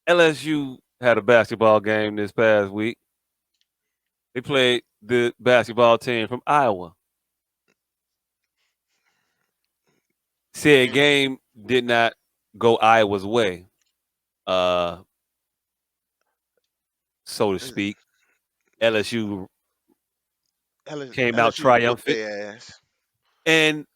LSU had a basketball game this past week. They played the basketball team from Iowa. Said Mm. game did not go Iowa's way, uh, so to speak. LSU came out LSU whooped triumphant. their ass. And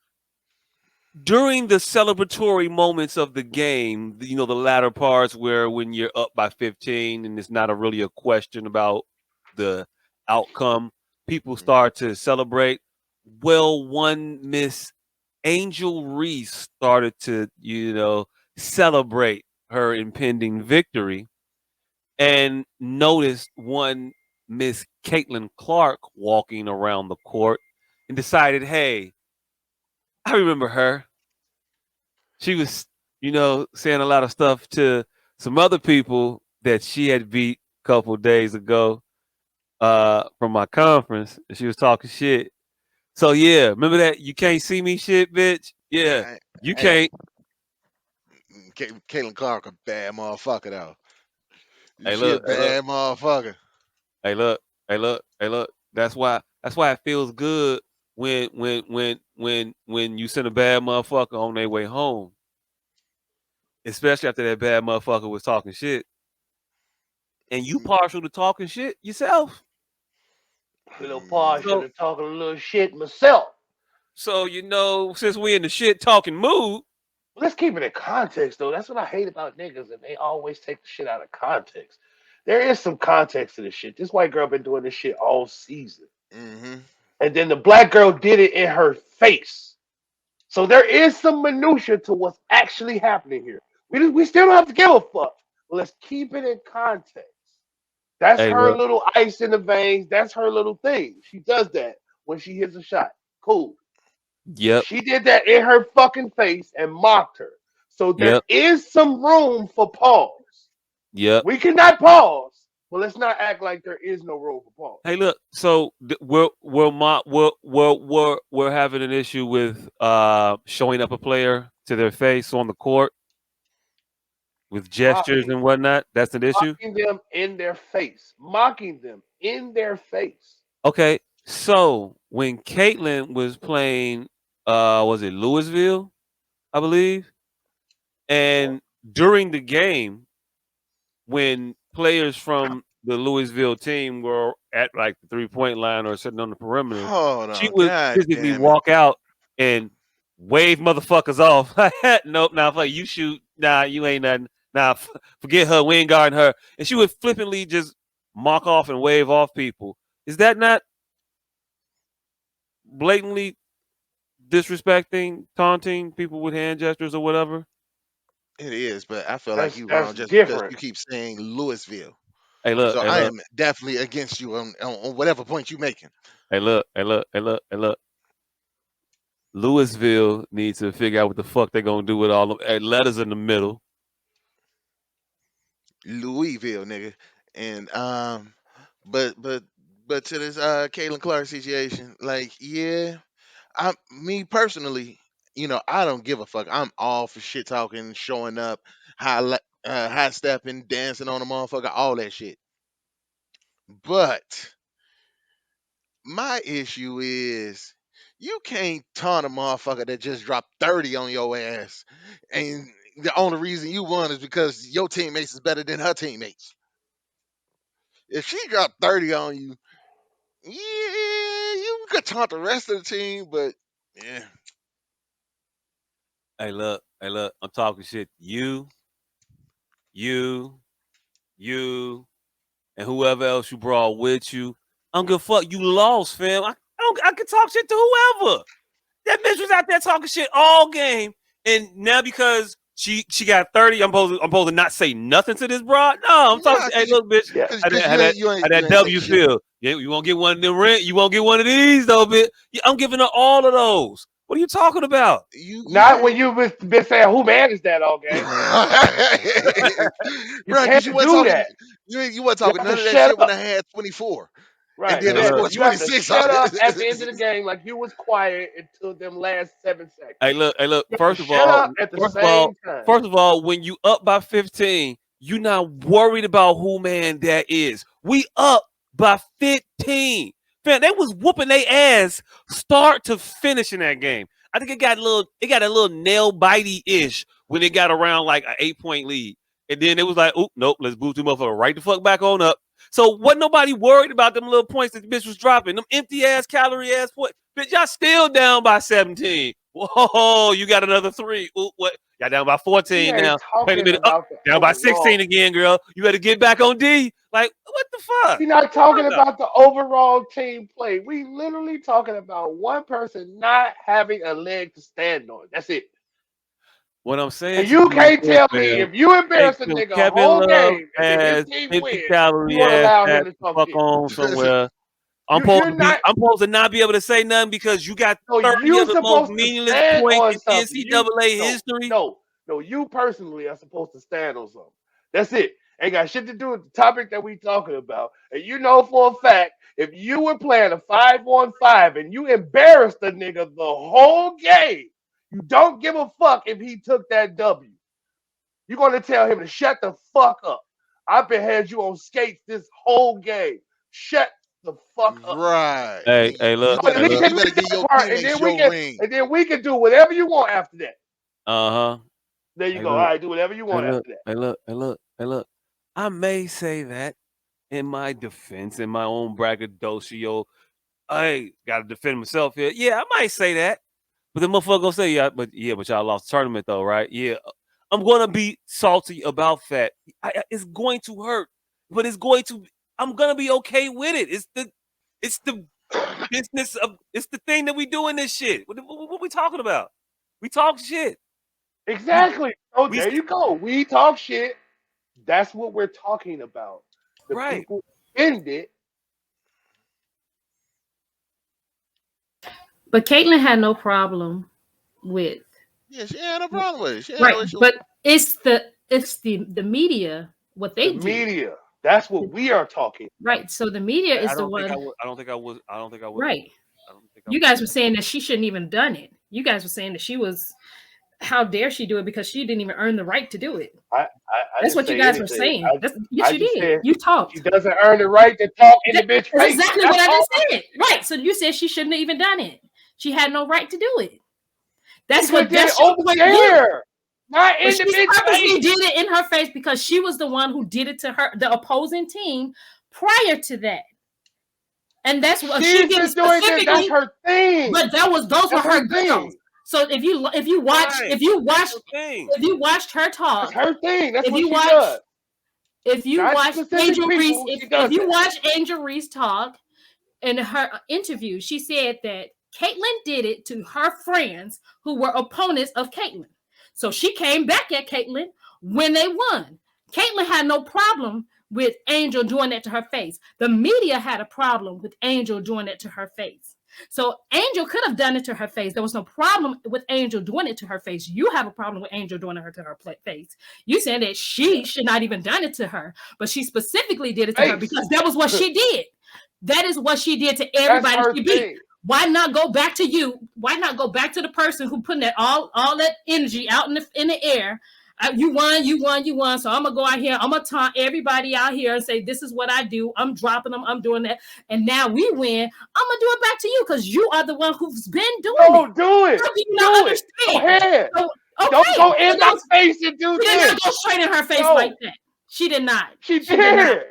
during the celebratory moments of the game, the latter parts where when you're up by 15 and it's not really a question about the outcome, people Mm. start to celebrate. Well, one Miss Angel Reese started to, celebrate her impending victory and noticed one Miss Caitlin Clark walking around the court and decided, hey, I remember her. She was, saying a lot of stuff to some other people that she had beat a couple days ago from my conference. And she was talking shit. So yeah, remember that you can't see me shit, bitch? Yeah, I, you hey, can't. Caitlin Clark a bad motherfucker though. Hey She a look, hey look, bad motherfucker. hey look, hey look, hey look. That's why it feels good when you send a bad motherfucker on their way home, especially after that bad motherfucker was talking shit, and you Mm, partial to talking shit yourself. A little partial mm, So to talking a little shit myself. so since we in the shit talking mood, Let's keep it in context, though. That's what I hate about niggas, and they always take the shit out of context. There is some context to this shit. This white girl been doing this shit all season, mhm. and then the black girl did it in her face. So there is some minutia to what's actually happening here. We still don't have to give a fuck. But let's keep it in context. That's hey her look, little ice in the veins. That's her little thing. She does that when she hits a shot. Cool. yep, She did that in her fucking face and mocked her. So there yep, is some room for pause. yep. We cannot pause, but let's not act like there is no room for pause. Hey, look. So we're having an issue with showing up a player to their face on the court with gestures Mocking and them. whatnot. That's an issue. Mocking them in their face. Mocking them in their face. Okay. So when Caitlin was playing, was it Louisville, I believe, Yeah. and during the game, when players from the Louisville team were at like the 3-point line or sitting on the perimeter, Hold she on, would god physically damn it. walk out and wave motherfuckers off. Nope, nah, fuck you shoot. Nah, you ain't nothing. Nah, forget her. We ain't guarding her. And she would flippantly just mock off and wave off people. Is that not blatantly disrespecting, taunting people with hand gestures or whatever? It is, but I feel like That's you that's wrong just because different. you keep saying Louisville. Hey, look, So hey, I look, am definitely against you on whatever point you making. hey, look, hey, look, hey, look, hey, look. Louisville needs to figure out what the fuck they're gonna do with all the letters in the middle. Louisville, nigga. And but but to this Caitlin Clark situation, like, yeah, I me personally, I don't give a fuck. I'm all for shit talking, showing up, high stepping, dancing on a motherfucker, all that shit. But my issue is you can't taunt a motherfucker that just dropped 30 on your ass. And the only reason you won is because your teammates is better than her teammates. If she dropped 30 on you, yeah, you could taunt the rest of the team, but yeah. Hey, look. I'm talking shit. You, you, and whoever else you brought with you. I don't give a fuck. You lost, fam. I can talk shit to whoever. That bitch was out there talking shit all game, and now because she got 30, I'm supposed to not say nothing to this broad. No, I'm talking. Nah, Hey, look, bitch. Yeah. cause, How cause that how you that ain't you ain't how you that ain't say W shit. feel? Yeah, you won't get one of them rent. You won't get one of these though, bitch. Yeah, I'm giving her all of those. What are you talking about? You Not when can't. you've been saying who man is that all game. You Right, cause you can't weren't do talking that. you weren't You talking have to none of that shut shit when I up. had 24 and Right. then Hey, I look. scored You have to 26 on shut up at the end of the it. game like you was quiet until them last 7 seconds. Hey, look. You have to First of shut all, up at the first of all, same time. first of all, when you up by 15, you not worried about who man that is. We up by 15. Fam, they was whooping their ass start to finish in that game. I think it got a little nail bitey ish when it got around like an 8 point lead. And then it was like, oh nope, let's boost him motherfucker right the fuck back on up. So wasn't nobody worried about them little points that the bitch was dropping. Them empty ass calorie ass points. Bitch, y'all still down by 17. Whoa, you got another 3. Ooh, what? Y'all down by We 14 ain't now. Wait a talking minute. Up, about the down by overall. 16 again, girl. You better get back on D. Like, what the fuck? We're not What you talking talking about? about the overall team play. We literally talking about one person not having a leg to stand on. That's it. What I'm saying And to you you is can't this, tell me man. if you Take embarrass a them nigga a Kevin whole Love game and then his ass, team 50 win, you calorie won't ass allow him ass to to talk fuck shit. on somewhere. You're not. I'm supposed to not be able to say nothing because you got No, 30 you of the most supposed to meaningless stand points on in something. You NCAA no, history. no, no. You personally are supposed to stand on something. That's it. Ain't got shit to do with the topic that we talking about. And you know for a fact, if you were playing a 5-on-5 and you embarrassed the nigga the whole game, you don't give a fuck if he took that W. You're gonna tell him to shut the fuck up. I've been had you on skates this whole game. Shut the fuck up. Right. Hey, And hey, You look, gonna hey, at least look. you better admit give that your part, teammates your ring. and then we can do whatever you want after that. Uh-huh. There you Hey, go. All look. right, do whatever you Hey, want look. after that. Hey, look. Hey, look. Hey, look. I may say that in my defense, in my own braggadocio. I gotta defend myself here. Yeah, I might say that. But the motherfucker gonna say, but y'all lost the tournament though, right? Yeah. I'm gonna be salty about that. It's going to hurt, but I'm gonna be okay with it. It's the business of, it's the thing that we do in this shit. What we talking about? We talk shit. We, Exactly. Oh, we, there you go. We talk shit. That's what we're talking about. The right. people ended. But Caitlyn had no problem with Yeah, she had no problem with it. She had right, no issue. but it's the media what The they did. media. That's what we are talking Right. So the media I is the don't think I one. would. I don't think I would. I don't think I would. Right. I don't think I You would guys say were that. saying that she shouldn't even done it. You guys were saying that she was how dare she do it because she didn't even earn the right to do it. I That's didn't what you say guys were anything. saying. That's, yes, I you just did. said You she talked. doesn't earn the right to talk in the bitch That's face. exactly That's what I all. just said. Right. So you said she shouldn't have even done it. She had no right to do it. She That's could have what did it that shows over what you did. there, not But in the she bitch purposely face. did it in her face because she was the one who did it to her, the opposing team, prior to that. And that's what she She's did been doing this. That's specifically. her thing. But those were That's her her girls. thing. So if you watch Right. if you That's watched the thing. if you watched her That's talk, her thing. That's if what you she does. watch if you Not watch specific Angel Reese, people. She if does you that. watch Angel Reese talk in her interview, she said that Caitlyn did it to her friends who were opponents of Caitlyn. So she came back at Caitlyn when they won. Caitlyn had no problem with Angel doing that to her face. The media had a problem with Angel doing it to her face. So Angel could have done it to her face. There was no problem with Angel doing it to her face. You have a problem with Angel doing it to her face. You saying that she should not even done it to her, but she specifically did it to her Face. because that was what she did. That is what she did to That's everybody her she beat. thing. Why not go back to you? Why not go back to the person who putting that all that energy out in the air? You won, you won, you won. So I'm gonna go out here. I'm gonna taunt everybody out here and say this is what I do. I'm dropping them. I'm doing that. And now we win. I'm gonna do it back to you because you are the one who's been doing it. No, do it. How do you not Do it. Go understand? ahead. So Don't okay, go so in my face and do she did this. not go straight in her face like No, that. She did not. she She did not. did.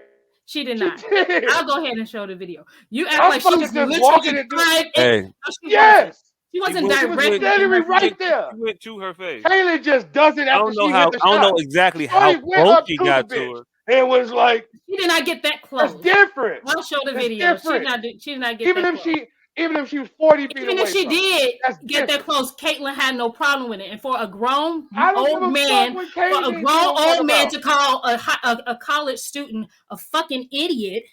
She did She not. did. I'll go ahead and show the video. You act like she was Motherfucker just walking literally into. 5 inches. Hey, No, she wasn't. Yes. She she wasn't went. She was She went. directly in literally her right face. there. She went to her face. Taylor just does it I after don't know she hit how. the I don't shot. know exactly how Shorty went close up she to the got to bitch her. and was like, She did not get that "That's close. different. I'll show the That's video. different." She did not get Even that if close. she was 40 feet Even if away she from her, did that's get that different. close, Caitlyn had no problem with it. And for a grown I don't give old a fuck man, what for Katie a didn't give grown a fuck old man about. to call a college student a fucking idiot,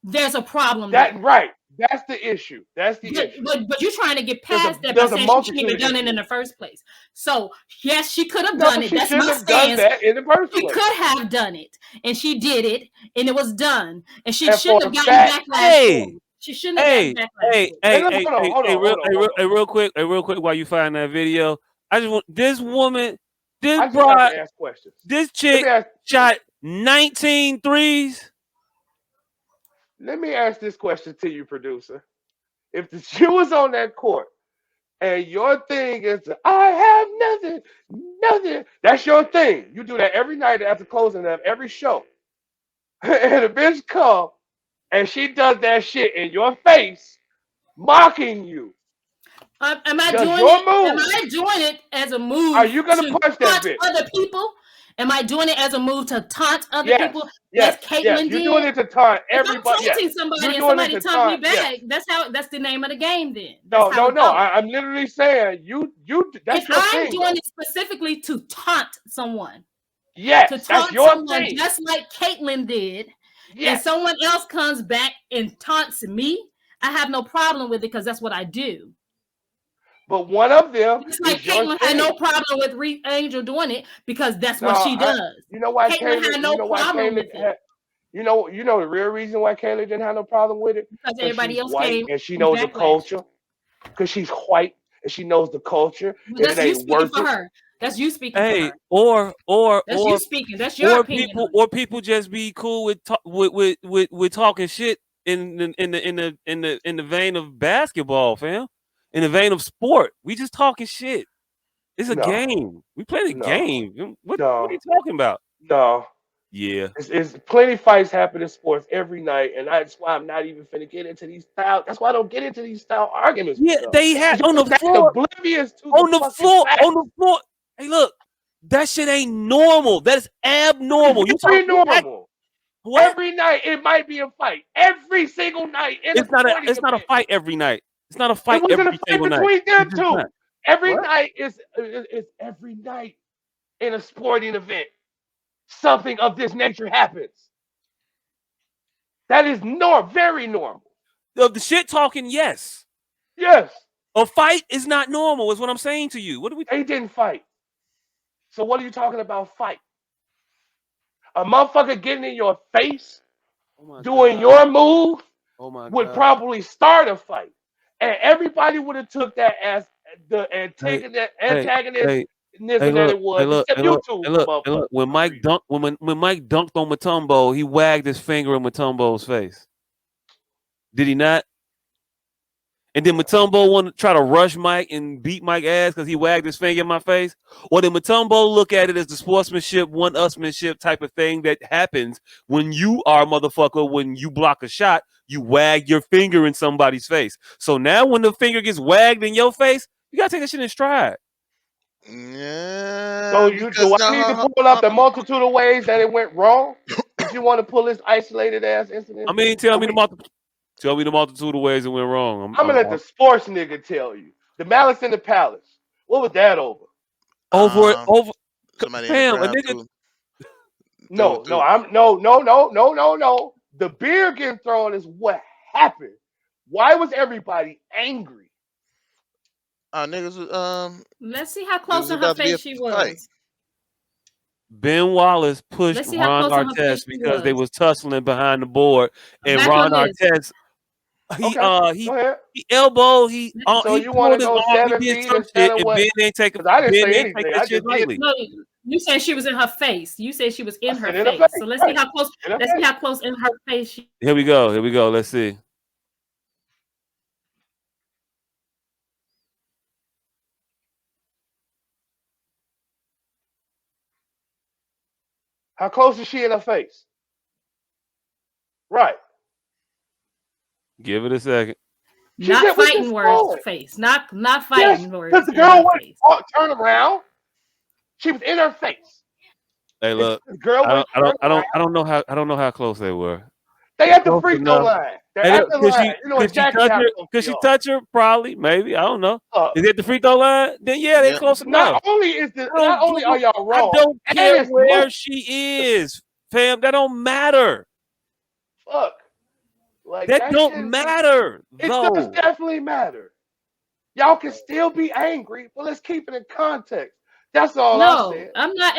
there's a problem That there. right. That's the issue. That's the But, issue. but but you're trying to get There's past a that by there's a saying she shouldn't multitude even of done it in issues. the first place. So yes, she could have No, done it. she That's shouldn't my have done stance. that in the first She place. could have done it, and she did it, and it was done. And she And for shouldn't a have gotten fact, backlash for Hey, it. She shouldn't have gotten hey, backlash hey, for it. hey, hold on, hold on, hold on, hold on. real quick, real quick, while you find that video, I just want this woman. This I just like broad, to ask questions. this Let me chick ask. shot 19 threes. Let me ask this question to you, producer. If the shoe was on that court and your thing is, I have nothing, nothing. That's your thing. You do that every night after closing of every show. And the bitch come and she does that shit in your face, mocking you. Am I Does doing your it? Am move? I doing it as a Are move you gonna to punch that taunt bitch? other people? Am I doing it as a move to taunt other Yes, people, as yes, yes. Caitlyn You're doing did? it to taunt If I'm everybody. Yes, taunting you're somebody and doing it somebody to taunts me taunt. Yes. back, that's the name of the game. Then that's No, how no, it no. goes. I'm literally saying you. If That's your I'm thing, doing though. it specifically to taunt someone, to Yes, that's taunt your someone thing. just like Caitlyn did, and Yes, someone else comes back and taunts me, I have no problem with it because that's what I do. but one of them Just like is your Caitlyn had no thing. problem with Angel doing it because that's No, what she I. does. You know why Caitlyn Caleb? had You no know why problem Caleb with it had. You know the real reason why Caleb didn't have no problem with it, because because everybody she's else white came and she in knows the backlash. culture. Because she's white and she knows the culture, Well, and it that's you ain't speaking worth for it. her. That's you speaking for Hey, her. or That's you speaking. That's your or opinion people on it. or people just be cool with with talking shit in the vein of basketball, fam. In the vein of sport, we just talking shit. It's a No, game. We playing a no, game. What are no, you talking about? no. Yeah, It's plenty fights happen in sports every night, and that's why I'm not even finna get into these style. That's why I don't get into these style arguments with yeah. y'all. They had Cause on y'all the stay floor, oblivious to the fucking on facts. the floor. Hey, look, that shit ain't normal. That's It's abnormal. You talk, very you act normal. what? Every night it might be a fight. Every single night in a sporting It's not a event. fight every night. It's not a It fight wasn't a every fight single night. between them It's just not. two. Every What? night is every night in a sporting event. Something of this nature happens. That is very normal. The shit talking, yes. Yes, A fight is not normal, is what I'm saying to you. What are we? they didn't fight. So what are you talking about fight? A motherfucker getting in your face, Oh my doing god. your move, Oh my would god. probably start a fight. And everybody would have took that as the Hey, hey, antagonism hey, hey, that look, it hey, was, look, hey, except you look, two hey, look, hey, motherfuckers look. When Mike agreed. dunked, when Mike dunked on Matumbo, he wagged his finger in Matumbo's face. Did he not? And then Matumbo wanted to try to rush Mike and beat Mike ass because he wagged his finger in my face. Or did Matumbo look at it as the sportsmanship, one upsmanship type of thing that happens when you are a motherfucker, when you block a shot, you wag your finger in somebody's face. So now when the finger gets wagged in your face, you gotta take that shit in stride. So Yeah, you because do I no, need to pull up the multitude of ways that it went wrong? Did you want to pull this isolated ass I incident? mean, Are we tell me the multitude of ways it went wrong. I'm gonna let the sports nigga tell you. The Malice in the Palace. What was that over? Over um over somebody in the fam, a crowd nigga. No, no, threw I'm no. The beer getting thrown is what happened. Why was everybody angry? niggas Let's see how it close was in her about to be a face she fight. was. Ben Wallace pushed Let's see how Ron close in her face Artest she because they was. was tussling behind the board, I'm and back on Ron this. Artest he Okay, uh go he ahead. he elbowed So he you want pulled to his go arm, he seven did feet some instead shit, of and what? Because I didn't Ben say didn't take anything. that I shit just did. lightly. No, you said she was in her face. You said she was I in her said in her face. face. So let's see Right. how close. In her Let's see face. how close in her face she. Here we go. Here we go. Let's see. How close is she in her face? Right. Give it a second. She Not said we fighting just words saw it. face. Not Yes, fighting because words the in her girl went face. turn around. She was in her face. Hey, And look, the girl went turn around. I don't know how close they were. They at the Close free throw enough. line. They're Hey, at look, the line. You know could she exactly touch how her? close Could they she are. touch her? Probably, maybe. I don't know. Uh, Is it the free throw line? Then yeah, they Yep. close enough. not only are y'all I wrong, don't and care it's where moot. she is, fam. That don't matter. Fuck. Like That that don't shit. matter, It does though. definitely matter. Y'all can still be angry, but let's keep it in context. That's all I No, said. I'm not.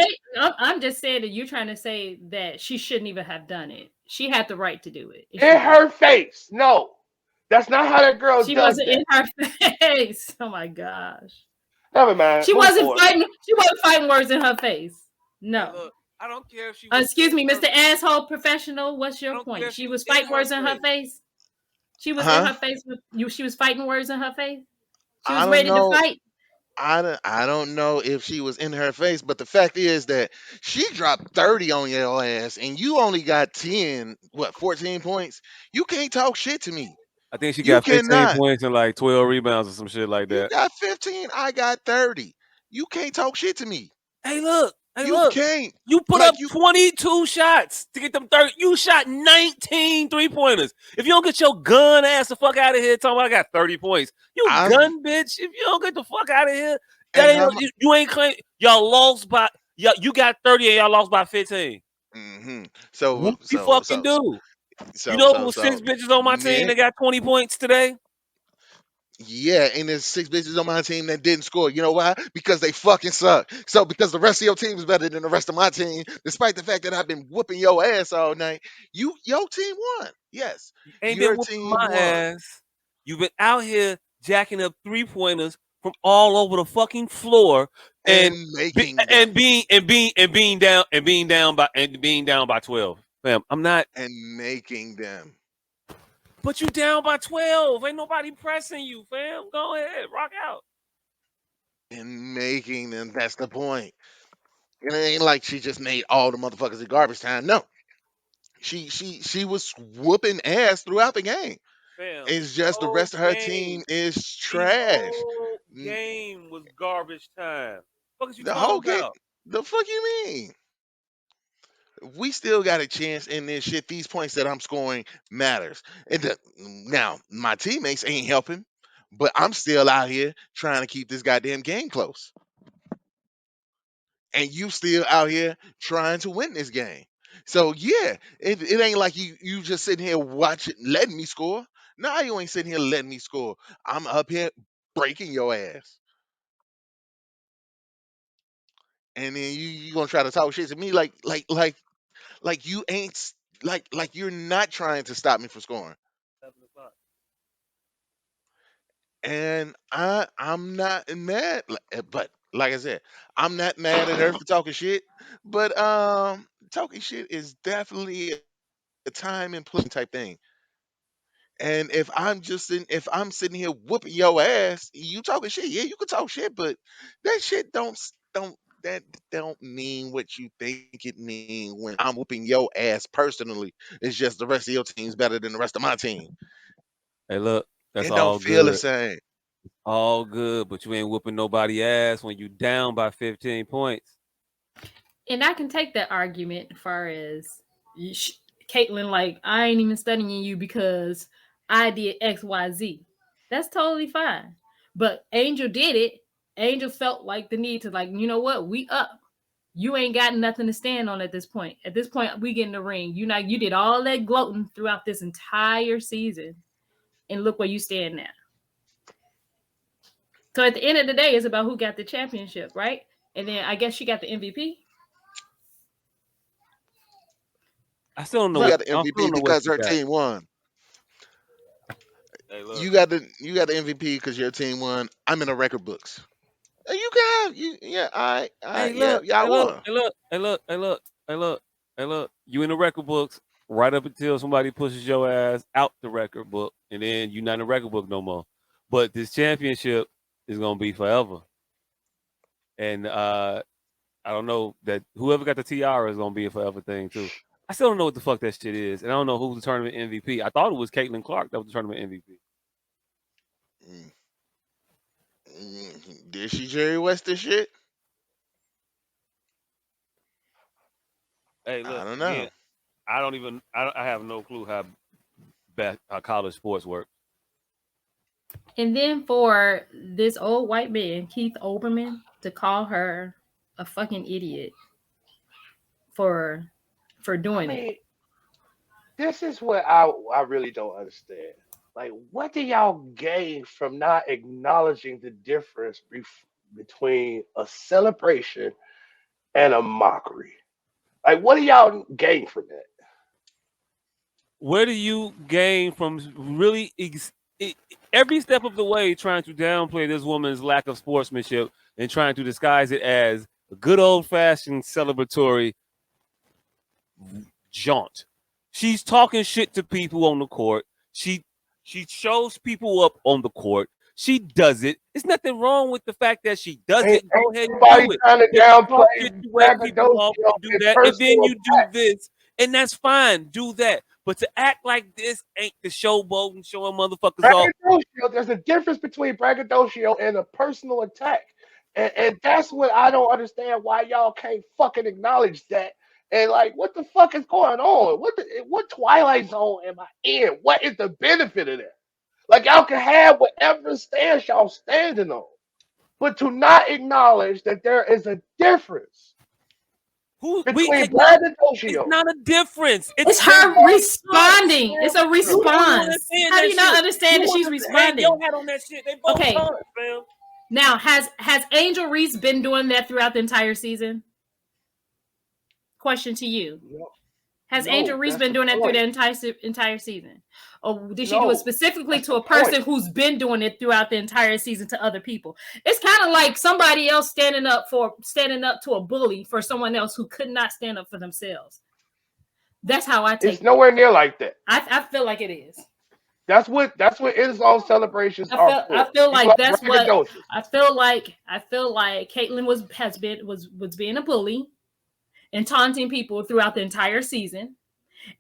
I'm just saying that you're trying to say that she shouldn't even have done it. She had the right to do it if she In did. her face. No. That's not how that girl She does wasn't that. in her face. Oh my gosh. Never mind. She Move wasn't forward. fighting. She wasn't fighting words in her face. Hey, No. look, I don't care if she was Excuse in me, her. Mr. Asshole Professional. What's I your don't care point? if She she was was in fighting her words in her face. face. She was in Huh? her face with you. She was fighting words in her face. She I was don't ready to know. fight. I don't know if she was in her face, but the fact is that she dropped 30 on your ass and you only got 10, what, 14 points? You can't talk shit to me. I think she You got 15 cannot. points and like 12 rebounds or some shit like You that. got 15, I got 30. You can't talk shit to me. Hey, look. Hey, You look. can't. You put up Like you 22 shots to get them 30. You shot 19 3-pointers. If you don't get your gun ass the fuck out of here, talking about I got 30 points. You I'm gun bitch. If you don't get the fuck out of here, that and ain't I'm you ain't claim y'all lost by y'all, you got 30 and y'all lost by 15. hmm What so we so fucking so do? You so know it so was six so bitches on my team that Nick, got 20 points today? yeah, and there's six bitches on my team that didn't score. You know why? Because they fucking suck. So because the rest of your team is better than the rest of my team, despite the fact that I've been whooping your ass all night, your team won. Yes, You ain't been your whooping team my won ass. You've been out here jacking up 3-pointers from all over the fucking floor and and making and them being down by 12. Fam, I'm not. and making them But you down by 12. Ain't nobody pressing you, fam. Go ahead, rock out. and making them. That's the point. And it ain't like she just made all the motherfuckers in garbage time. No, she was whooping ass throughout the game. Fam, It's the just the whole rest of her game, team is the trash. whole N- game was garbage time. What is you The talking whole game. about? The fuck you mean? We still got a chance in this shit. These points that I'm scoring matters. Now my teammates ain't helping, but I'm still out here trying to keep this goddamn game close. And you still out here trying to win this game. So yeah, it ain't like you just sitting here watching, letting me score. No, you ain't sitting here letting me score. I'm up here breaking your ass, and then you gonna try to talk shit to me like you ain't like you're not trying to stop me from scoring. 7 o'clock. And I'm not mad, but like I said, I'm not mad at her for talking shit. But talking shit is definitely a time and place type thing. And if I'm sitting here whooping your ass, you talking shit. Yeah, you can talk shit, but that shit that don't mean what you think it mean when I'm whooping your ass personally. It's just the rest of your team's better than the rest of my team. Hey, look, that's It don't all feel the good. same. All good, but you ain't whooping nobody ass when you down by 15 points. And I can take that argument as far as Caitlyn, like, I ain't even studying you because I did XYZ. That's totally fine. But Angel did it. Angel felt like the need to, like, you know what? We up. You ain't got nothing to stand on at this point. At this point, we get in the ring. You did all that gloating throughout this entire season. And look where you stand now. So at the end of the day, it's about who got the championship, right? And then I guess she got the MVP. I still don't know She what But got the I still MVP don't know what because she her got. team won. Hey, look. You got the MVP because your team won. I'm in the record books. You can have you yeah, Hey, yeah, look. yeah, I Hey, look. won. Hey, look. Hey, look. Hey, look. Hey, look. Hey, look. You in the record books right up until somebody pushes your ass out the record book, and then you're not in the record book no more. But this championship is gonna be forever, and I don't know that whoever got the tiara is gonna be a forever thing too. I still don't know what the fuck that shit is, and I don't know who's the tournament MVP. I thought it was Caitlin Clark that was the tournament MVP. Mm, Did she Jerry West this shit? Hey, I look don't know. again. I don't even. I have no clue how college sports work. and then for this old white man, Keith Olbermann, to call her a fucking idiot for I doing it. mean, this is what I really don't understand. Like, what do y'all gain from not acknowledging the difference between a celebration and a mockery? Like, what do y'all gain from that? Where do you gain from really? every step of the way trying to downplay this woman's lack of sportsmanship and trying to disguise it as a good old fashioned celebratory jaunt. She's talking shit to people on the court. She shows people up on the court. She does it. There's nothing wrong with the fact that she does Ain't it. Go ahead and nobody do it. trying to But you talk shit downplay to wear people off braggadocio and do and that, and then personal you do attack. this, and that's fine. Do that. But to act like this ain't the showboat and showing motherfuckers off. Braggadocio, there's a difference between braggadocio and a personal attack. And that's what I don't understand why y'all can't fucking acknowledge that. And like, what the fuck is going on? What Twilight Zone am I in? What is the benefit of that? Like y'all can have whatever stance y'all standing on, but to not acknowledge that there is a difference Who we between acknowledge it's braggadocio. not a difference. It's It's they're her both cons. responding. It's a You the only one response. saying How do that you not shit. understand You that want she's to hang your responding? hat on that shit. They both Okay. cons, fam. Now, has Angel Reese been doing that throughout the entire season? Question to you. No, Has Angel no, Reese that's been the doing that through the point. entire season? Or did she do it No, specifically that's to the a point. person who's been doing it throughout the entire season to other people? It's kind of like somebody else standing up to a bully for someone else who could not stand up for themselves. That's how I It's take it. nowhere near like that. I feel like it is. That's what in-zone celebrations are I for. feel People like are that's what braggadocious. I feel like Caitlyn was being a bully and taunting people throughout the entire season.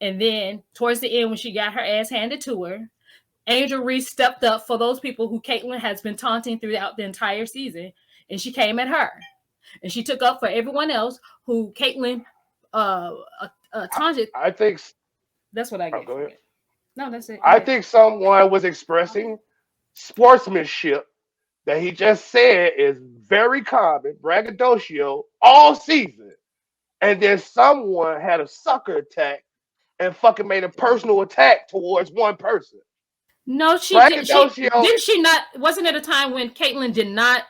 And then towards the end, when she got her ass handed to her, Angel Reese stepped up for those people who Caitlyn has been taunting throughout the entire season, and she came at her, and she took up for everyone else who Caitlyn taunted. I think. That's what I Oh, get go from ahead. it. No, that's it. Go I ahead. think someone was expressing sportsmanship that he just said is very common, braggadocio, all season. And then someone had a sucker attack and fucking made a personal attack towards one person. No, she did. She Braggadocio, didn't. She not. Wasn't it a time when Caitlyn did not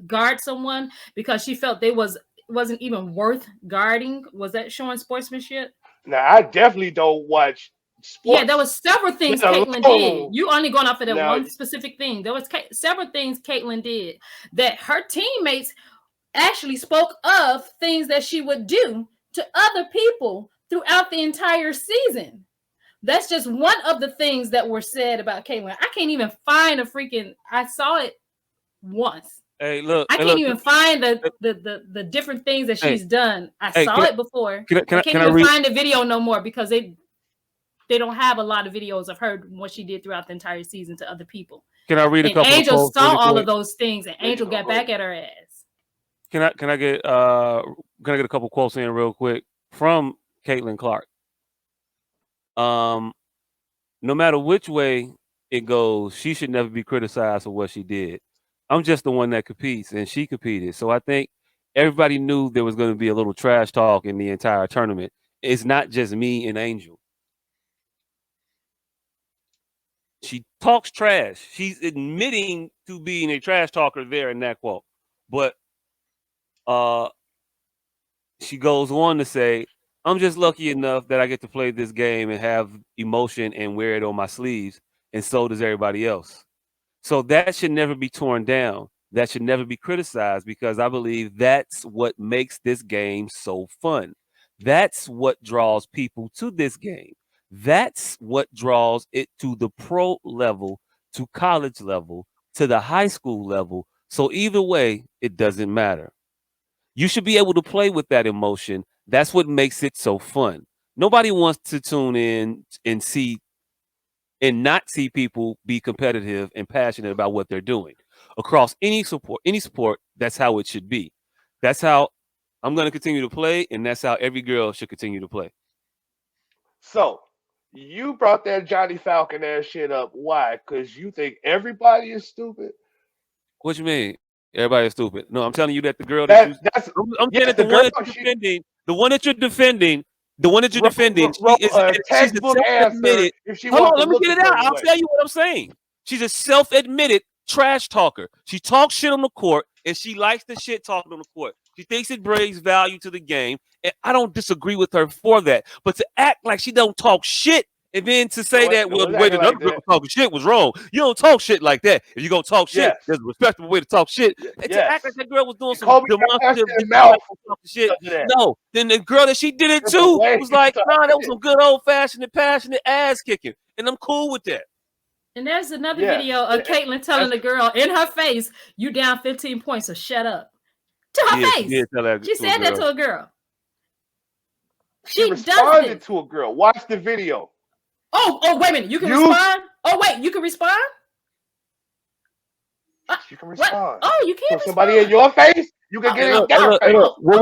guard someone because she felt they wasn't even worth guarding? Was that showing sportsmanship? now I definitely don't watch Yeah, there sports, was several things let Caitlyn did. alone You only going off of that now. one specific thing. There was several things Caitlyn did that her teammates actually spoke of things that she would do to other people throughout the entire season. That's just one of the things that were said about Caitlyn. I can't even find a freaking. I saw it once. I Hey, can't look. even find the different things that Hey, she's done. I hey, saw it before. I can't can I even read? find the video no more because they don't have a lot of videos of her what she did throughout the entire season to other people. Can I read a And couple of Angel quotes saw really all of quick? those things, and Yeah, you Angel know, got go ahead. back at her ass. Can I get a couple quotes in real quick from Caitlin Clark? Um, no matter which way it goes, she should never be criticized for what she did. I'm just the one that competes, and she competed. So I think everybody knew there was going to be a little trash talk in the entire tournament. It's not just me and Angel. She talks trash. She's admitting to being a trash talker there in that quote. But uh, she goes on to say, I'm just lucky enough that I get to play this game and have emotion and wear it on my sleeves, and so does everybody else. So that should never be torn down. That should never be criticized because I believe that's what makes this game so fun. That's what draws people to this game. That's what draws it to the pro level, to college level, to the high school level. So either way, it doesn't matter. You should be able to play with that emotion. That's what makes it so fun. Nobody wants to tune in and see and not see people be competitive and passionate about what they're doing across any sport. That's how it should be. That's how I'm going to continue to play, and that's how every girl should continue to play. So you brought that Johnny Falcon ass shit up. Why? Because you think everybody is stupid. What you mean? Everybody's stupid. No, I'm telling you that the girl that you, That's I'm saying yes, that the girl. She the one that you're defending, the one that you're defending, wrote a she's a textbook answer self-admitted. if she Hold wants on, to let me look get a it out. certain I'll way. tell you what I'm saying. She's a self-admitted trash talker. She talks shit on the court, and she likes the shit talking on the court. She thinks it brings value to the game, and I don't disagree with her for that. But to act like she don't talk shit And then to say that, No well, the one's way acting the other like girl that. was talking shit was wrong. You don't talk shit like that. If you're gonna talk shit, Yes. there's a respectable way to talk shit. And to act like Yes. that girl was doing And some Kobe got punched demonstrative, in the mouth disrespectful talking shit, because of that. no. Then the girl that she did it There's a to way was to like, talk nah, that was shit. some good old fashioned and passionate ass kicking, and I'm cool with that. And there's another Yes. video of Caitlyn telling the girl in her face, "You down 15 points, so shut up." To Yeah, her she face. did tell that She to a said that girl. to a girl. She She does responded this. to a girl. Watch the video. Oh, wait a minute. You can Use. respond? Oh, wait, you can respond? You can What? respond. Oh, you So can't somebody in respond. your face, you can get Hey, in look, Oh, hey, their look, hey, face. look. What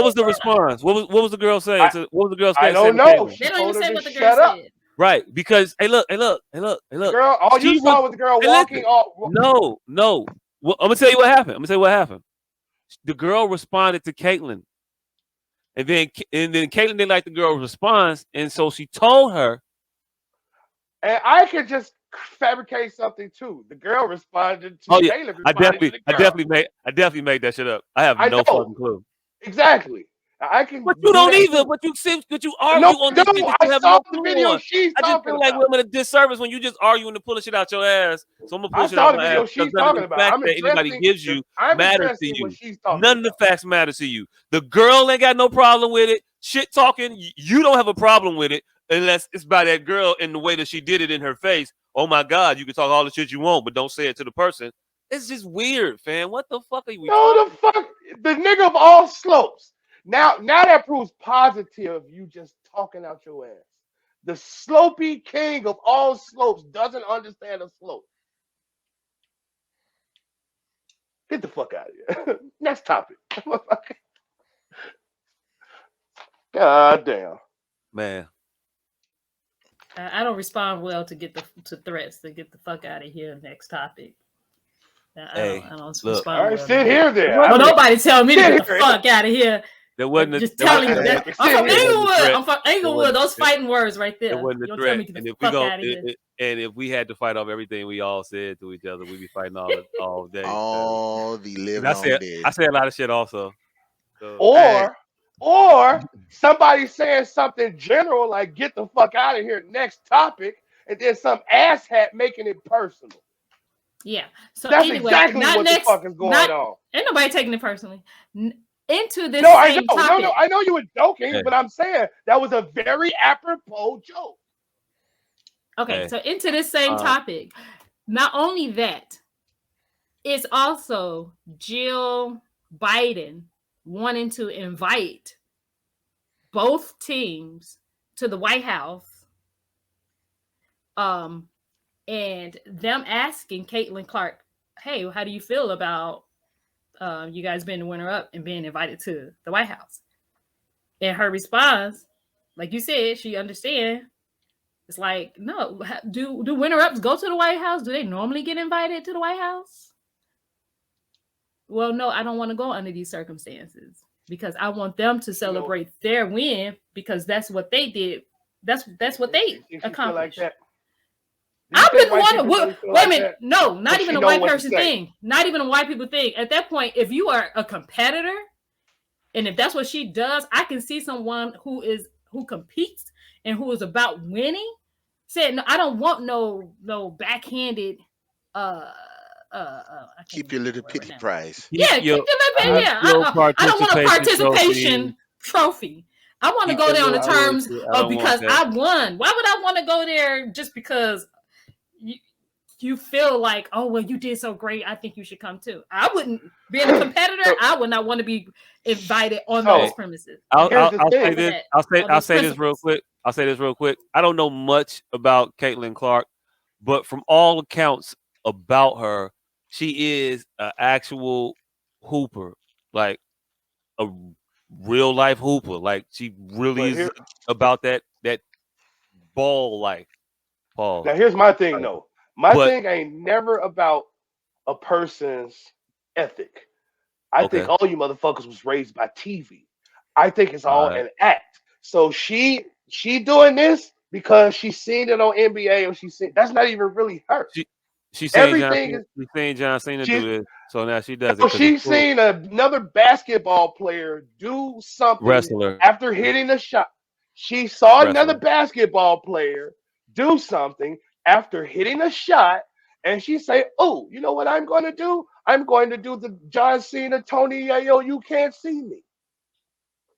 was the respond. response? What was the girl saying? I What was the girl I saying don't to know. Caitlyn? They She don't even told her say to what the girl shut up. said. Right, because hey, The look. girl, all you She was saw was the girl hey, listen. walking off. No. Well, I'm gonna tell you what happened. The girl responded to Caitlyn, and then Caitlyn didn't like the girl's response, and so she told her, And I could just fabricate something too. The girl responded to "Oh yeah, Caleb, responded to the I girl. definitely made that shit up. I have I no know fucking clue." exactly. I can But you do don't that either. too. But you No, argue I on this shit don't. that I you have saw no the clue video on. she's I just talking feel like about. we're a disservice when you just arguing to pull shit out your ass. So I'm gonna pull I shit out saw the my ass video because she's none of talking the about. facts that anybody gives you I'm matter to addressing what you. she's talking None of the about. facts matter to you. The girl ain't got no problem with it. Shit talking, you don't have a problem with it unless it's by that girl in the way that she did it in her face. Oh my God, you can talk all the shit you want, but don't say it to the person. It's just weird, fam. What the fuck are we No, talking the fuck, the nigga of all slopes. Now that proves positive. You just talking out your ass. The slopey king of all slopes doesn't understand a slope. Get the fuck out of here. Next topic. God damn. man? I don't respond well to threats to get the fuck out of here. Next topic. Hey, I don't look, All respond right, well to sit that. here then. what Don't the nobody tell me to Sit get the here. fuck out of here. There wasn't a Just there telling wasn't you a, that Sit I'm from here. there wasn't a Englewood. threat. I'm from There Englewood. wasn't Those there, fighting words right there there. wasn't a You don't tell threat. me to get And the if we fuck go out of here. and if we had to fight off everything we all said to each other, we'd be fighting all day. All the live I long said dead. I said a lot of shit also. So Hey, Or somebody saying something general like "get the fuck out of here." Next topic, and then some asshat making it personal. Yeah. So That's anyway, exactly not what the next. fuck is going Not on. ain't nobody taking it personally. Into No, this I same know. No, topic. I know you were joking, hey, but I'm saying that was a very apropos joke. Okay. hey, So into this same uh, topic. Not only that, it's also Jill Biden wanting to invite both teams to the White House, um, and them asking Caitlin Clark, "Hey, how do you feel about you guys being the winner up and being invited to the White House?" And her response, like you said, she understand. It's like, no, do winner ups go to the White House? Do they normally get invited to the White House? Well, no, I don't want to go under these circumstances because I want them to You know, celebrate their win because that's what they did. That's what they if she feel like accomplished. that, do you I think wouldn't white want to. people really feel Wait a like minute. that? No, Or not she even a know white what to person say? thing. Not even a white people thing. At that point, if you are a competitor, and if that's what she does, I can see someone who competes and who is about winning. Said, no, I don't want no backhanded. Uh, I can't keep even your think of the little word right pity now. prize. keep Yeah, keep your the little bit. I, keep Yeah, your I don't want a participation trophy. participation trophy. I want to Keep go your there on little the I, terms bullshit. I of don't want because that. I won. Why would I want to go there just because you, you feel like, oh well, you did so great. I think you should come too. I wouldn't. Being a competitor, so, I would not want to be invited on those Hey, so premises. here's the I'll say thing. Over this. that, on I'll those say this real principles. quick. I'll say this real quick. I don't know much about Caitlin Clark, but from all accounts about her, she is an actual hooper, like a real life hooper. Like she really But is here, about that ball life. Pause. now here's my thing though. My But thing ain't never about a person's ethic. I think okay, all you motherfuckers was raised by TV. I think it's all all right. an act. So she doing this because she's seen it on NBA or she's seen that's not even really her. She she seen John Everything Cena. is She seen John Cena she do this, so now she does it no, because it's she's cool. seen another basketball player do something Wrestler. after hitting a shot. She saw another Wrestler. basketball player do something after hitting a shot, and she say, "Oh, you know what I'm going to do? I'm going to do the John Cena, Tony Yayo, you can't see me.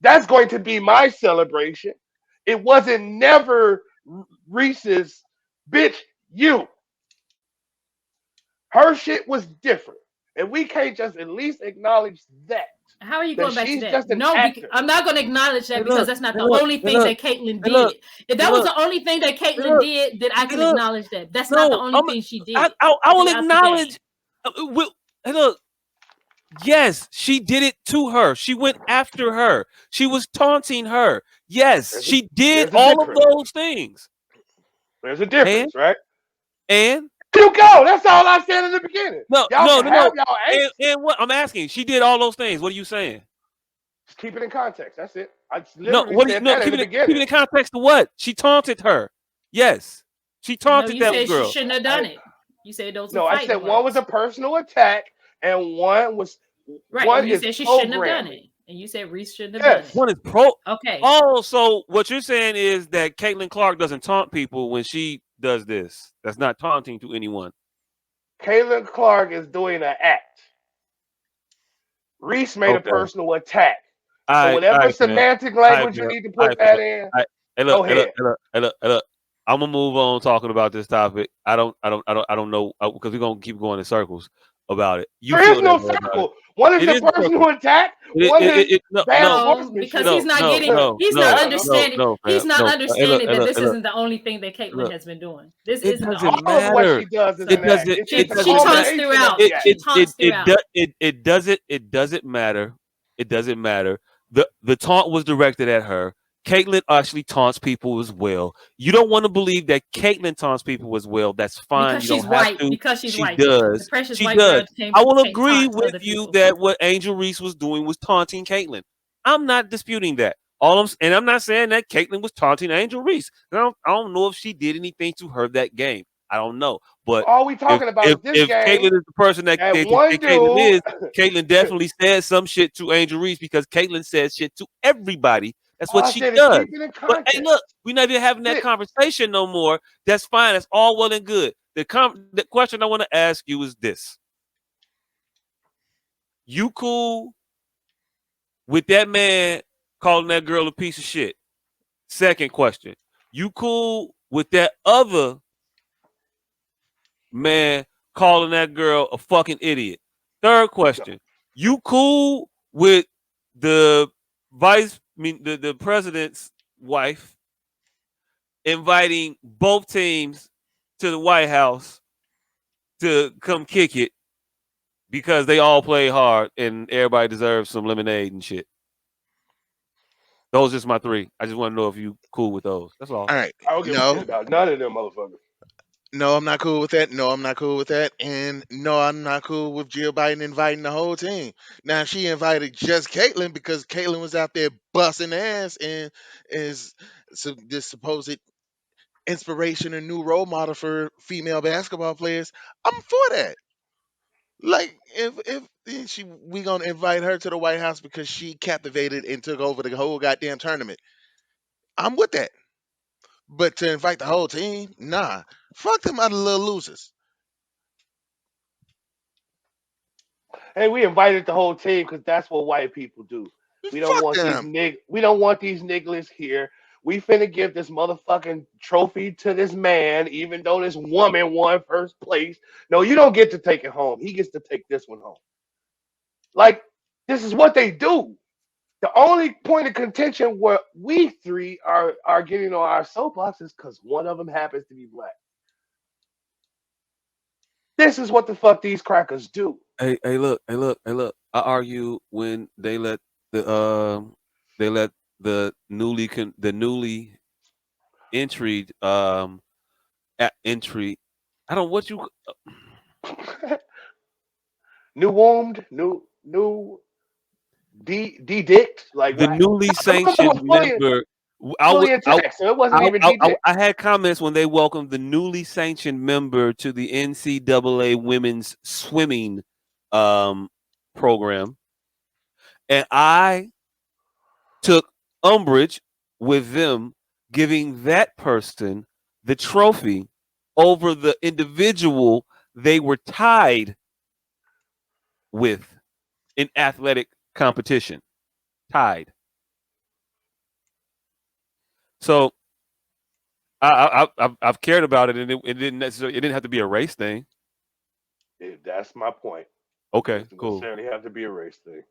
That's going to be my celebration." It wasn't never Reese's, bitch, you. Her shit was different. And we can't just at least acknowledge that. How are you That going back to she's that? just an No, actor. I'm not going to acknowledge Hey that because look, that's not hey the look, only hey thing look, that Caitlyn hey look, did. If hey that was look, the only thing that hey Caitlyn look, did, then I hey can look. acknowledge that. That's not the No, only thing she did. I will Throughout the acknowledge. game. Hey look, yes, she did it to her. She went after her. She was taunting her. Yes, There's a she did there's a all of difference. those things. There's a And difference, right? and You go. That's all I said in the beginning. no, Y'all no, can no, no. have y'all angst. And what I'm asking, she did all those things. What are you saying? Just keep it in context. That's it. I No, literally what do you said no? that in the Keep beginning. it in context to what? She taunted her. Yes, she No, taunted you that No, said she girl. shouldn't have I done it. You said those were no. I fighting said one was words. a personal attack and Right. And one you is said she shouldn't have done programming. it. And you said Reese shouldn't have done Yes, it. One is pro. Okay. Oh, so what you're saying is that Caitlin Clark doesn't taunt people when she does this. That's not taunting to anyone. Caitlin Clark is doing an act. Reese made a Okay. personal attack. So All whatever right, fam. semantic All right, language you fam. need to All put right, that fam. in, All right. Hey, look, go hey, look, ahead. hey, look, hey, look, hey, look. I'm gonna move on talking about this topic. I don't know because we're gonna keep going in circles about it. You There is feel that no way about it. circle. One is It a is a circle. personal attack. One is No, bad no, No, because sportsmanship. he's no, not no, getting, no, he's not no, I don't know. understanding, fam. he's not No. Hey, look, understanding hey, that look, this hey, look, isn't the only thing that Caitlyn look. has been doing. This It isn't the doesn't only All of thing. what matter. she does is It an So act. doesn't. It's It just she the she doesn't matter. taunts culmination of throughout. the it act. She it it taunts it throughout. do- it doesn't matter. It doesn't matter. The taunt was directed at her. Caitlyn actually taunts people as well. You don't want to believe that Caitlyn taunts people as well. That's fine. Because You she's don't have white. to. Because she's She white, Jay. The does. precious She white does. girl can't, I will can't agree taunt with other you people. that what Angel Reese was doing was taunting Caitlyn. I'm not disputing that. And I'm not saying that Caitlyn was taunting Angel Reese. I don't know if she did anything to her that game. I don't know. But All we talking about is this if game. Caitlyn is the person That one that Caitlyn dude. is, Caitlyn definitely said some shit to Angel Reese because Caitlyn says shit to everybody. That's All what I she said is does. keep it in But hey, look, context. we're not even having that That's it. conversation no more. That's fine. That's all well and good. The question I want to ask you is this: You cool with that man calling that girl a piece of shit? Second question: You cool with that other man calling that girl a fucking idiot? Third question: You cool with the the president's wife inviting both teams to the White House to come kick it because they all play hard and everybody deserves some lemonade and shit? Those are just my three. I just want to know if you cool with those. That's all. All right. I don't give a shit No, about none of them motherfuckers. no, I'm not cool with that. No, I'm not cool with that. And no, I'm not cool with Jill Biden inviting the whole team. Now, she invited just Caitlyn because Caitlyn was out there busting ass and is this supposed inspiration and new role model for female basketball players. I'm for that. Like, if she we gonna invite her to the White House because she captivated and took over the whole goddamn tournament, I'm with that. But to invite the whole team, nah. Fuck them other little losers. Hey, we invited the whole team because that's what white people do. We don't Fuck want these them. we don't want these niggas here. We finna give this motherfucking trophy to this man, even though this woman won first place. No, you don't get to take it home. He gets to take this one home. Like, this is what they do. The only point of contention where we three are getting on our soapboxes because one of them happens to be black. This is what the fuck these crackers do. Hey, look. I argue when the they let the newly entry entry. I don't what you New wombed, new dicked. Like the what? newly The mother was sanctioned member. I would fully intact, so it wasn't even dicked. I had comments when they welcomed the newly sanctioned member to the NCAA women's swimming um, program, and I took umbrage with them giving that person the trophy over the individual they were tied with in athletic competition. Tied. So I've cared about it, and it didn't necessarily, it didn't have to be a race thing. That's my point. It Okay, doesn't cool. necessarily have to be a race thing.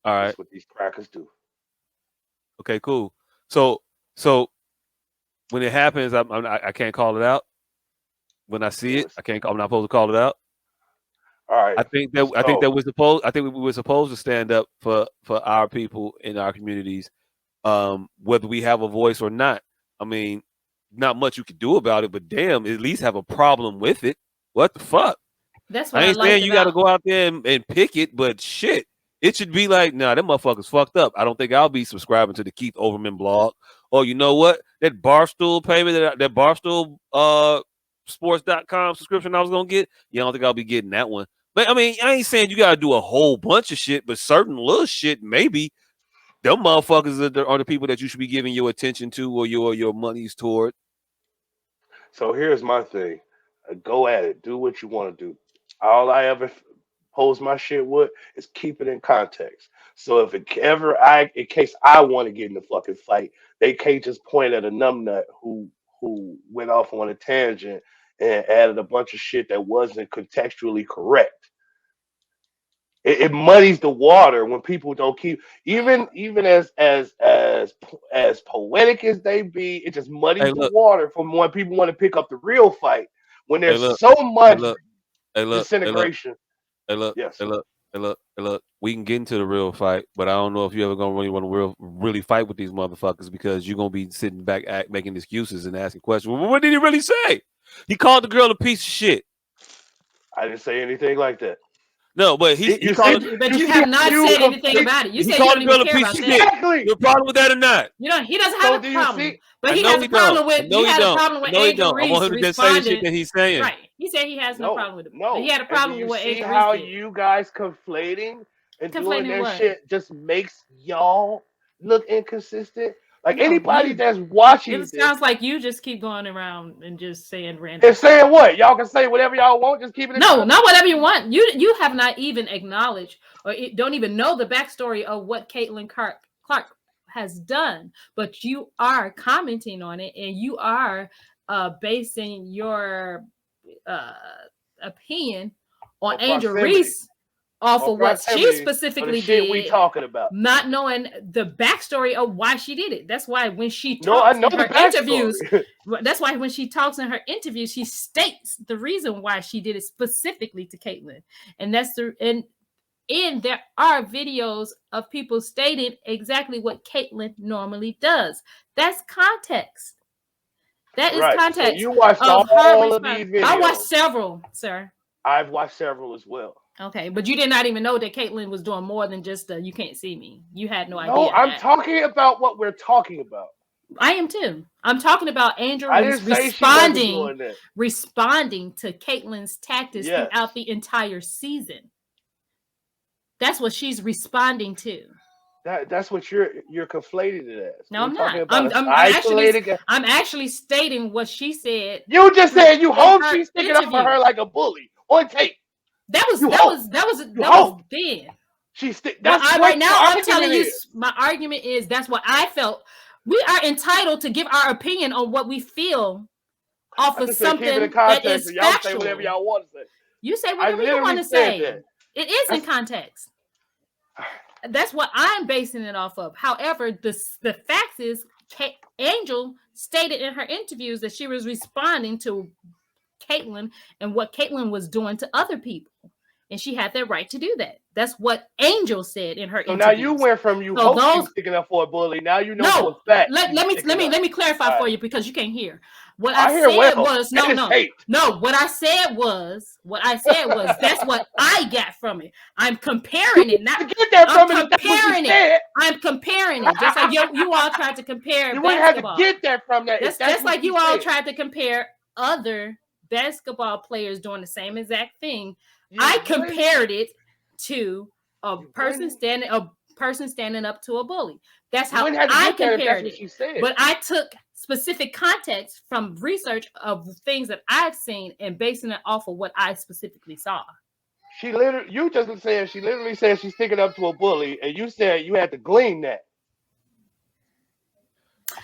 All right. That's what these crackers do. Okay, cool. So so when it happens, I can't call it out. When I see Yeah, it, I can't. I'm not supposed to call it out. all right. I think that So we're supposed. I think we were supposed to stand up for our people in our communities, whether we have a voice or not. I mean, not much you can do about it, but damn, at least have a problem with it. What the fuck? That's what I I ain't liked saying you got to about. go out there and pick it, but shit, it should be like, nah, them motherfuckers fucked up. I don't think I'll be subscribing to the Keith Overman blog. Or you know what? That Barstool payment, that Barstool sports.com subscription I was gonna get, yeah, I don't think I'll be getting that one. But I mean, I ain't saying you gotta do a whole bunch of shit, but certain little shit, maybe them motherfuckers are the people that you should be giving your attention to or your monies toward. so here's my thing. Go at it. Do what you want to do. All I ever pose my shit with is keep it in context. So if it ever in case I want to get in the fucking fight, they can't just point at a numbnut who went off on a tangent and added a bunch of shit that wasn't contextually correct. It muddies the water when people don't keep even as poetic as they be. It just Hey muddies the look, water from when people want to pick up the real fight when hey there's look, so hey much look, hey look, hey look. disintegration. Hey, look, Yes. hey, look, hey, look, hey, look. We can get into the real fight, but I don't know if you ever gonna really want to really fight with these motherfuckers because you're gonna be sitting back making excuses and asking questions. Well, what did he really say? He called the girl a piece of shit. I didn't say anything like that. No, but See, he you see, called But you you see have how not you said anything he, conflate about it. You he say you called don't the even girl a care piece about of that. shit. exactly. You have a problem with that or not? You don't. He doesn't So have a do you problem, see? but I he know has he a don't. problem I with. know He he had a don't. problem I with know he Angel don't. I want Reese him to just say the shit responding. that he's saying. Right. He said he has no No, problem with it, but he no. had a And do problem with you what see Angel Reese how did. you guys conflating and doing Conflating that what? shit just makes y'all look inconsistent? Like No, anybody you. that's It watching this sounds like you just keep going around and just saying random is shit. saying what? Y'all can say whatever y'all want, just keep it in No, not context. whatever you want. You have not even acknowledged or don't even know the backstory of what Caitlin Clark has done, but you are commenting on it and you are basing your uh, opinion on Or Angel proximity. Reese off Or of what she proximity of the specifically shit we did, talking about. not knowing the backstory of why she did it. That's why when she No, I talks know in the her interviews, backstory. that's why when she talks in her interviews, she states the reason why she did it specifically to Caitlyn. And that's the and there are videos of people stating exactly what Caitlyn normally does. That's context. That is Right. So context you watched of her all of response. these I watched videos. several, sir. I've watched several as well. Okay, but you did not even know that Caitlyn was doing more than just the "you can't see me." You had no No, idea of I'm that. talking about what we're talking about. I am too. I'm talking about Angel I Reese didn't say she wasn't responding, doing that. responding to Caitlyn's tactics throughout Yes. the entire season. That's what she's responding to. That's what you're conflating it as. No, We're I'm talking not. about an Actually isolated. I'm actually stating what she said You just through said you in hope her she's sticking up for interview. her like a bully on tape. That was You that hope. was that was You that was hope then. That's Right what your now I'm telling argument you is. my argument is that's what I felt. We are entitled to give our opinion on what we feel off I of just said keep it in something that context, is and y'all can say whatever factual. y'all want to say. You say I whatever you want literally to said say. that. It is in That's context. That's what I'm basing it off of. However, the facts is Angel stated in her interviews that she was responding to Caitlyn and what Caitlyn was doing to other people. And she had that right to do that. That's what Angel said in her so now you interviews. went from you So hope she those was sticking up for a bully. Now you know for no, a fact let, she's let me let sticking me up. let me clarify All for right. you because you can't hear. What I I hear said well, was and it's taped. what I said was that's what I got from it. I'm You comparing it, not wouldn't get that I'm from it if that's what you comparing it. said. I'm comparing it. Just like you all tried to compare You wouldn't have to basketball. get that from that if That's that's just what like you you all said. tried to compare other basketball players doing the same exact thing. You I wouldn't. compared it to You wouldn't. a person standing up to a bully. That's You how wouldn't have to I get that if that's compared what it. she said. But I took specific context from research of things that I've seen and basing it off of what I specifically saw. She literally, you just said she literally said she's sticking up to a bully, and you said you had to glean that.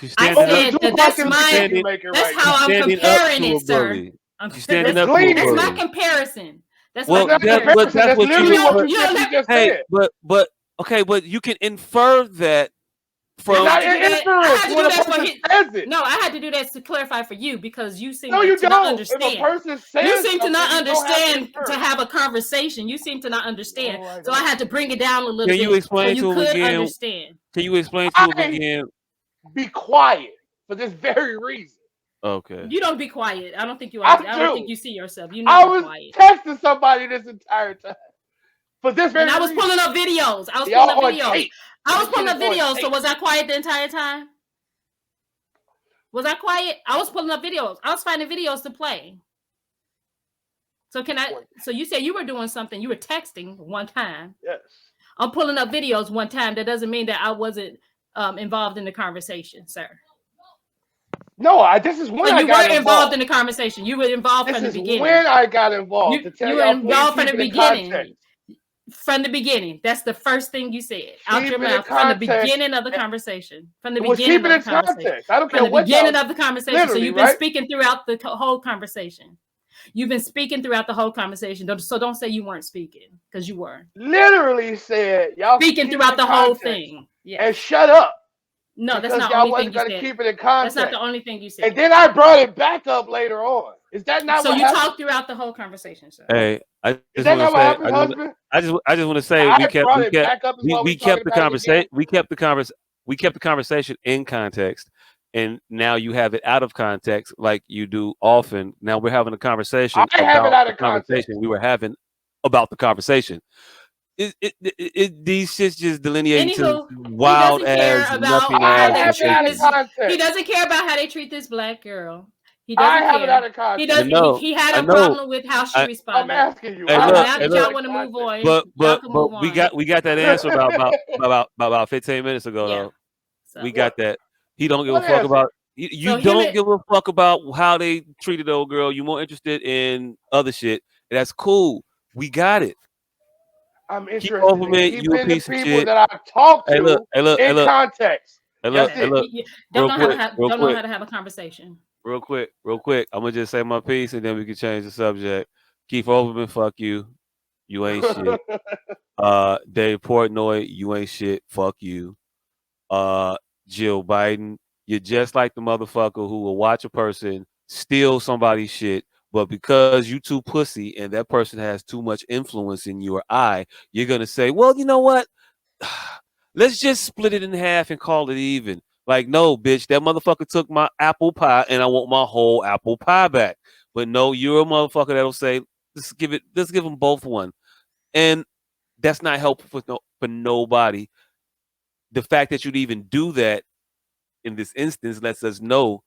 She's I Those standing are up. two said that that's She's my contradictions you're standing. making that's right She's how now. I'm standing up comparing to it, a sir. bully. She's standing That's up to a That's gleaning. my bully. comparison. That's my That's Well, not that comparison. but comparison. that's That's what You literally you. what don't But you you said. don't She have just hey, said. but okay, but you can infer that I It's from. had not to do that. I inference had to when do a that for person his. says it. No, I had to do that to clarify for you because you seem No, like you to not don't. If a understand. person You says seem to something, not you don't have to understand to infer. have a conversation. You seem to not understand. No, I So I don't. had to bring it down a little Can you bit so explain you to him could again? understand. Can you explain to him I again? be quiet for this very reason. Okay. You don't be quiet. I don't think you I understand. I don't think do. you see yourself. You I never was quiet. texting somebody this entire time for this And I very was reason. pulling up videos. I was pulling up Y'all on videos. tape. I was This shit pulling is up on videos. So tape. was I quiet the entire time? Was I quiet? I was pulling up videos. I was finding videos to play. So can I? So you said you were doing something. You were texting one time. Yes. I'm pulling up videos one time. That doesn't mean that I wasn't involved in the conversation, sir. No, this is So when I you got were involved involved. in the conversation. You were involved This from the is when beginning. I got involved. To tell You were y'all, please involved from keep the it in context. beginning. From the beginning. That's the first thing you said out Keep your it in mouth from the context. beginning of the conversation. From the It was beginning keep it of in the conversation. context. I don't From care the what y'all. beginning of the conversation. So Literally, you've been right? speaking throughout the whole conversation. You've been speaking throughout the whole conversation. So don't say you weren't speaking because you were Literally said y'all speaking keep it throughout in the whole context thing. and Yes. shut up No, that's because not the y'all only thing wasn't you gonna said. keep it in That's not the context. only thing you And said. then I brought it back up later on. Is that not So what you happened? talked throughout the whole conversation, sir. Hey, I just Is want that to not what say. happened, husband? I just want to say I brought it back up as well. we We talking kept the about it again. conversation we kept the conversation in context, and now you have it out of context like you do often. Now we're having a conversation I have it about out the of context. conversation we were having about the conversation. These shits just delineate into Anywho, he wild doesn't care ass about nothing I how ass they have it treat out of this. conversations. He context. doesn't care about how they treat this black girl. He I doesn't have it out care. of He I does. context. know, He had I a know. problem with how she I I'm responded. asking you. Hey, I So look, have now hey, it that out y'all look. of want to move context. on, y'all can move on. We got that answer about 15 minutes ago Yeah. though. So We got What? that. He don't give a What fuck answer? about you so him don't and give a fuck about how they treated the old girl. You're more interested in other shit. That's cool. We got it. I'm Keep interested in Overman, you a keeping the piece of people shit. that I talk Hey look, to hey look, hey in look, context. hey look, That's okay, hey it. look. don't know how to Real don't know quick, how to have a conversation. real quick. I'm gonna just say my piece and then we can change the subject. Keith Overman, fuck you. You ain't shit. Dave Portnoy, you ain't shit. Fuck you. uh, Jill Biden. You're just like the motherfucker who will watch a person steal somebody's shit, but because you too pussy and that person has too much influence in your eye, you're gonna say, well, you know what? Let's just split it in half and call it even. Like, no, bitch, that motherfucker took my apple pie and I want my whole apple pie back. But no, you're a motherfucker that'll say, let's give them both one. And that's not helpful for nobody. The fact that you'd even do that in this instance lets us know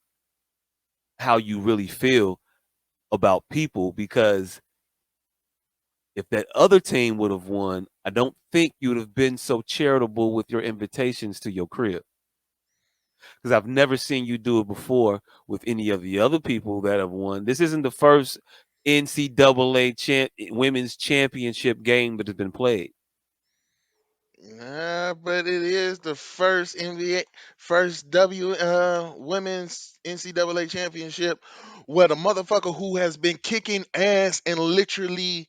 how you really feel about people because if that other team would have won, I don't think you would have been so charitable with your invitations to your crib. Because I've never seen you do it before with any of the other people that have won. This isn't the first NCAA women's championship game that has been played. Nah, but it is the first NBA, first women's NCAA championship where the motherfucker who has been kicking ass and literally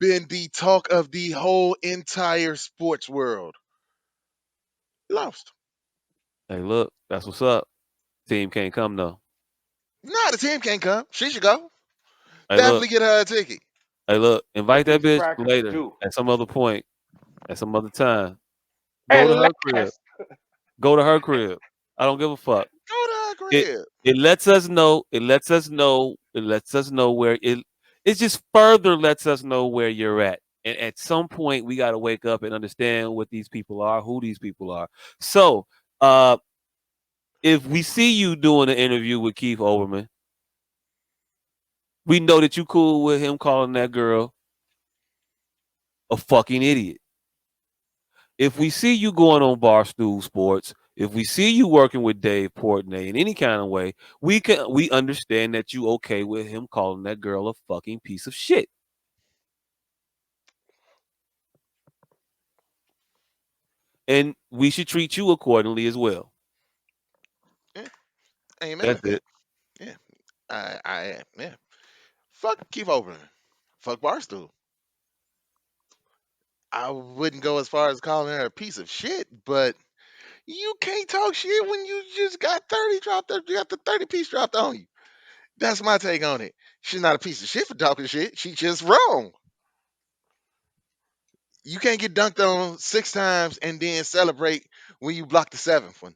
been the talk of the whole entire sports world lost. Hey, look, that's what's up. Team can't come though. Nah, the team can't come. She should go. Hey, look, Definitely get her a ticket. hey, look, What invite that these bitch crackers later do. at some other point, at some other time. Go to And her crib. last, Go to her crib. I don't give a fuck. Go to her It crib. it lets us know. It lets us know. It lets us know where it just further lets us know where you're at. And at some point, we got to wake up and understand what these people are, who these people are. So, uh, if we see you doing an interview with Keith Olbermann, we know that you cool with him calling that girl a fucking idiot. If we see you going on Barstool Sports, if we see you working with Dave Portnoy in any kind of way, we understand that you okay with him calling that girl a fucking piece of shit. And we should treat you accordingly as well. Yeah, I ain't mad That's at that. it. Yeah, yeah. Fuck Keith Olbermann. Fuck Barstool. I wouldn't go as far as calling her a piece of shit, but you can't talk shit when you just got 30 dropped up. You got the 30 piece dropped on you. That's my take on it. She's not a piece of shit for talking shit. She's just wrong. You can't get dunked on 6 times and then celebrate when you block the 7th one.